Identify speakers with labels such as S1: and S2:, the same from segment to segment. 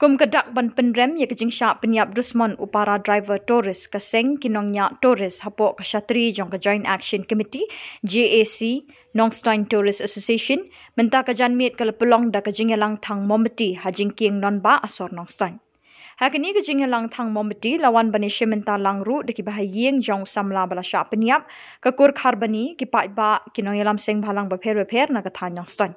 S1: Kum kedak ban penrem ya kejing syak penyap Drusmon upara driver Torres kaseng kinongnya Torres hapok kasyatri jong ke Joint Action Committee JAC Nongstein Tourist Association menta kajanmit kala pelong da kejing lang thang mombeti hajing king non ba asor Nongstein. Hakini kejing lang thang mombeti lawan bani shementa langru de ki bahayeng jong samla bala syak penyap kakur kharbani ki pat ba kinong yalam seng bhalang ba pher na kathan Nongstein.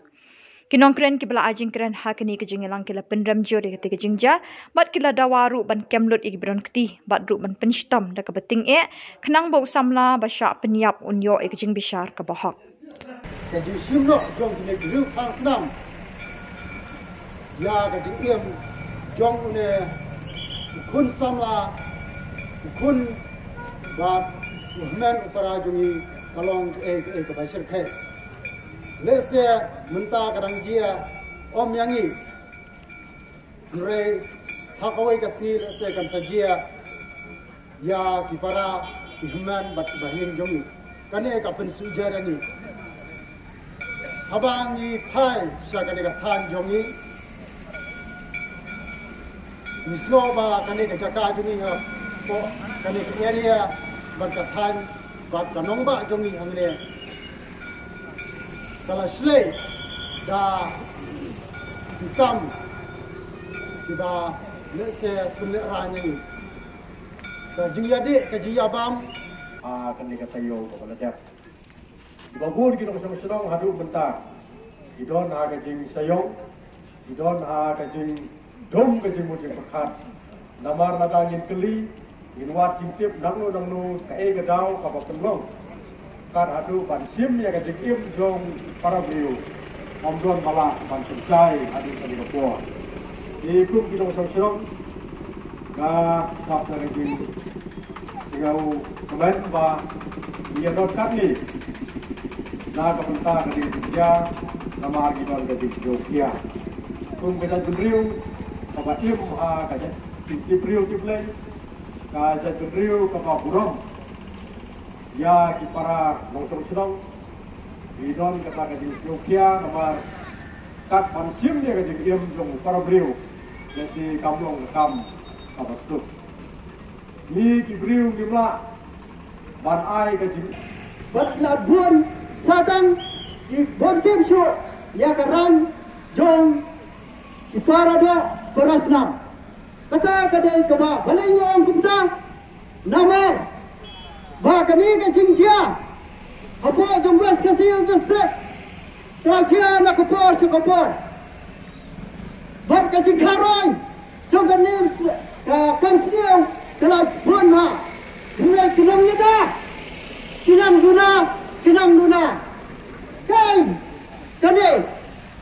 S1: Kinong kren ki bala ajing kren hakini ke jingelang kila penrem jore kete ke jingja bat kila dawaru ban kemlut igi bron keti bat ru ban penstam da ke beting kenang bau samla basya penyap unyo ke jing bishar ke bahak
S2: ke jing simno jong ne gru khang snam ya ke jing em jong ne kun samla kun ba men upara jungi kalong ke basir khay lese menta kadang jia om yangi re hakawai kasni lese kan sajia ya kipara ihman bat bahing jongi kane ka pen sujarani habangi phai sakane ka than jongi mislo ba kane ka chaka jongi ha ko kane ka area bat ka than bat kanong ba jongi hangne kalau selai dah hitam kita lese penerang ini kejiyade kejiyabam
S3: akan dikatayo kepada dia dibagul kita bersama-sama hadu bentar idon kejing sayong idon kejing dom kejing mujing pekat namar nadangin keli inwat cintip nangno kae gedau kapa penglong kar hadu ban sim ya kejing im jong para beliau omdon malah ban selesai hadu kali bapa ikut kita bersama-sama tak lagi segau kemen ba ia dotan ni na kepentar dari dia nama kita dari Jogja kum kita beriu apa tim kaje tim beriu tiplay kaje beriu ke Burom ya ki para longsor sedang idon kata kaje Jogja nama kat pansim dia kaje diam jong para beriu nasi kamlong kam apa sut ni ki beriu gimla ban ai kaje
S2: bat labuan sadang di bontim show ya karang jong ipara do perasnam kata kadai kaba balengong kumta nama ba kani ka jingja apo jong west kasih district rajia na kopor shokopor bat ka jingkaroi jong kanim ka kamsniu kala bonha mulai kinam yada kinam duna kai kade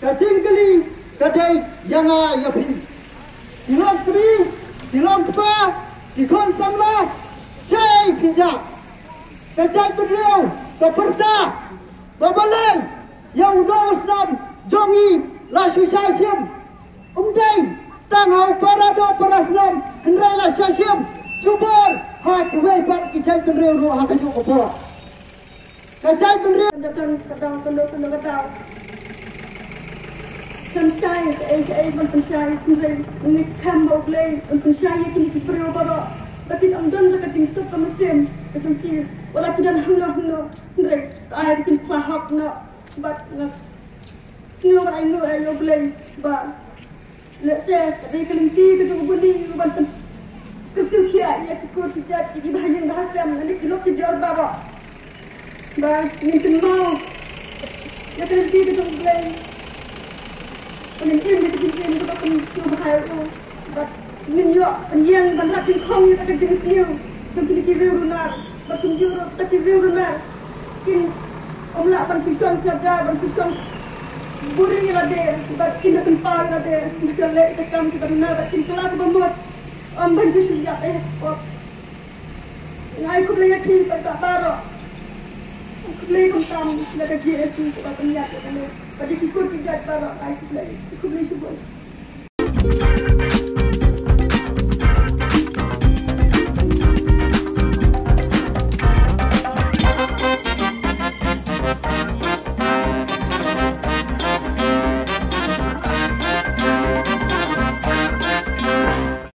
S2: kacingkeli kade yanga yapi tilong tri tilong pa dikon samla cai pinja kacai beliau keperta babaleng yang udah usnam jongi la susasiam umdai tanghau parado parasnam hendrai la sasiam jubor ha kuwai pat icai beliau ro ha kaju opor kacai beliau
S4: datang kata pensyai pensyai ini kambo play pensyai kini kipro baba batin amdan dekat jingsut mesin kesentir wala tidak hano ndre ai bikin pahak na bat na no ayo play ba let's say they kelinti ke budi banten kesentia ya kikut tidak di bahagian bahasa nanti kilo kejar baba ba minta mau ya kelinti ke play Peningin di sini kita akan cuba itu, but minyak penjang dan hati kong kita jenis new, tentu di TV lunar, bertunjuk di TV lunar, kin omlah berpisang saja berpisang buring ada, but kin tempat ada, macam lek tekam kita lunar, kin kelas bambut, bantu sudah Ngai aku beli kini pada baru, aku beli kentang, sudah kerja itu kita penjat kan. Pada kikut tidak baru, aku beli sebuah.